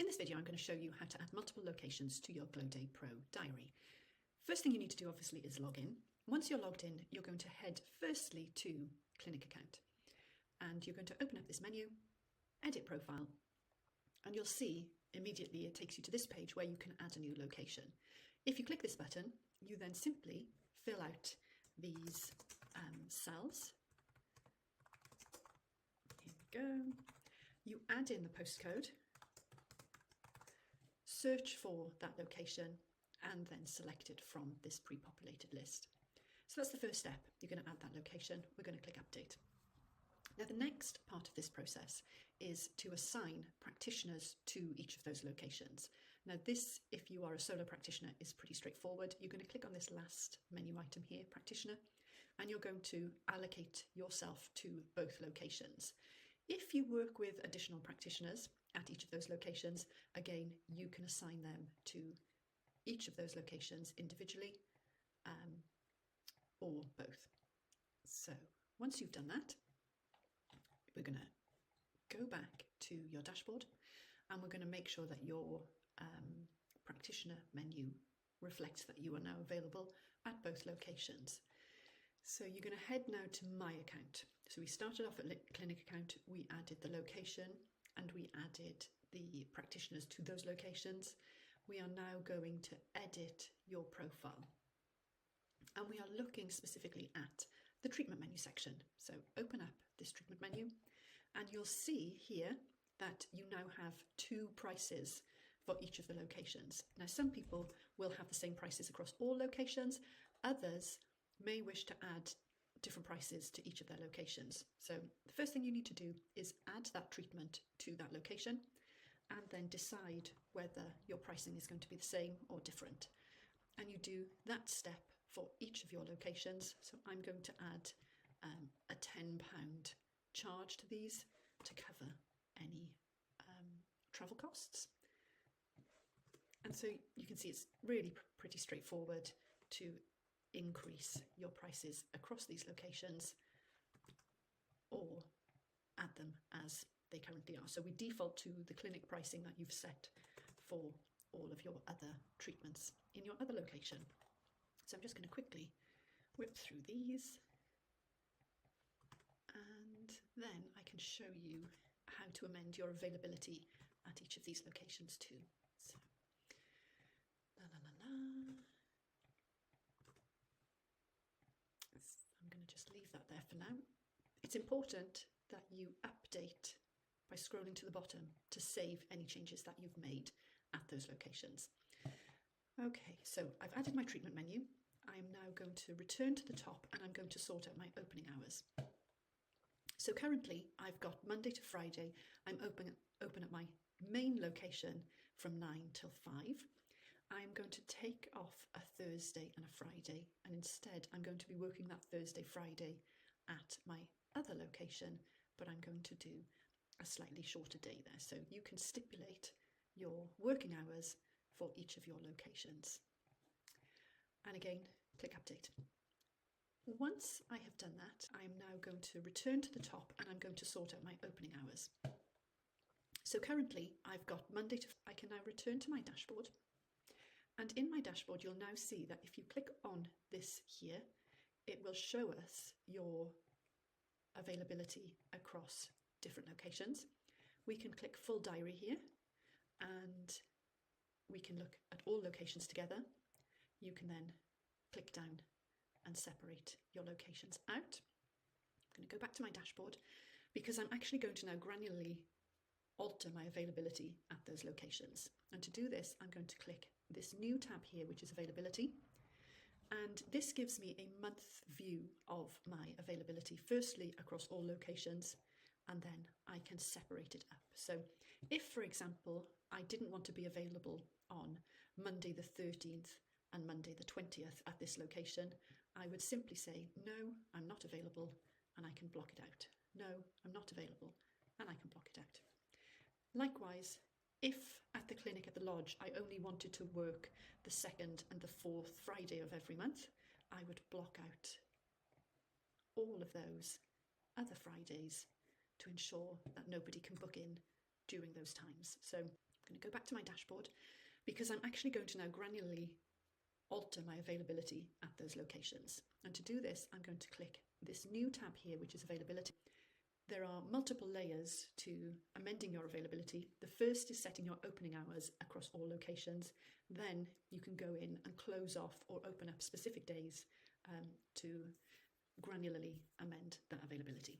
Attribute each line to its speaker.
Speaker 1: In this video, I'm going to show you how to add multiple locations to your GlowdayPRO diary. First thing you need to do, obviously, is log in. Once you're logged in, you're going to head firstly to Clinic Account. And you're going to open up this menu, Edit Profile, and you'll see immediately it takes you to this page where you can add a new location. If you click this button, you then simply fill out these cells. Here we go. You add in the postcode, search for that location, and then select it from this pre-populated list. So that's the first step. You're going to add that location. We're going to click Update. Now, the next part of this process is to assign practitioners to each of those locations. Now, this, if you are a solo practitioner, is pretty straightforward. You're going to click on this last menu item here, Practitioner, and you're going to allocate yourself to both locations. If you work with additional practitioners at each of those locations, again, you can assign them to each of those locations individually or both. So once you've done that, we're going to go back to your dashboard and we're going to make sure that your practitioner menu reflects that you are now available at both locations. So you're going to head now to My Account. So we started off at Clinic Account, we added the location and we added the practitioners to those locations. We are now going to edit your profile. And we are looking specifically at the treatment menu section. So open up this treatment menu and you'll see here that you now have two prices for each of the locations. Now, some people will have the same prices across all locations. Others may wish to add different prices to each of their locations. So the first thing you need to do is add that treatment to that location and then decide whether your pricing is going to be the same or different. And you do that step for each of your locations. So I'm going to add a £10 charge to these to cover any travel costs. And so you can see it's really pretty straightforward to increase your prices across these locations or add them as they currently are. So we default to the clinic pricing that you've set for all of your other treatments in your other location. So I'm just going to quickly whip through these and then I can show you how to amend your availability at each of these locations too. So, I'm going to just leave that there for now. It's important that you update by scrolling to the bottom to save any changes that you've made at those locations. Okay, so I've added my treatment menu. I'm now going to return to the top and I'm going to sort out my opening hours. So currently I've got Monday to Friday. I'm open at my main location from 9 till 5. I'm going to take off a Thursday and a Friday, and instead I'm going to be working that Thursday, Friday at my other location, but I'm going to do a slightly shorter day there. So you can stipulate your working hours for each of your locations. And again, click Update. Once I have done that, I'm now going to return to the top and I'm going to sort out my opening hours. So currently I've got Monday to, I can now return to my dashboard. And in my dashboard, you'll now see that if you click on this here, it will show us your availability across different locations. We can click Full Diary here and we can look at all locations together. You can then click down and separate your locations out. I'm going to go back to my dashboard because I'm actually going to now granularly alter my availability at those locations. And to do this, I'm going to click this new tab here, which is Availability. And this gives me a month view of my availability, firstly across all locations, and then I can separate it up. So if, for example, I didn't want to be available on Monday the 13th and Monday the 20th at this location, I would simply say, no, I'm not available, and I can block it out. No, I'm not available, and I can block it out. Likewise, if at the clinic at the lodge I only wanted to work the 2nd and the 4th Friday of every month, I would block out all of those other Fridays to ensure that nobody can book in during those times. So I'm going to go back to my dashboard because I'm actually going to now granularly alter my availability at those locations. And to do this, I'm going to click this new tab here, which is availability. There are multiple layers to amending your availability. The first is setting your opening hours across all locations. Then you can go in and close off or open up specific days to granularly amend that availability.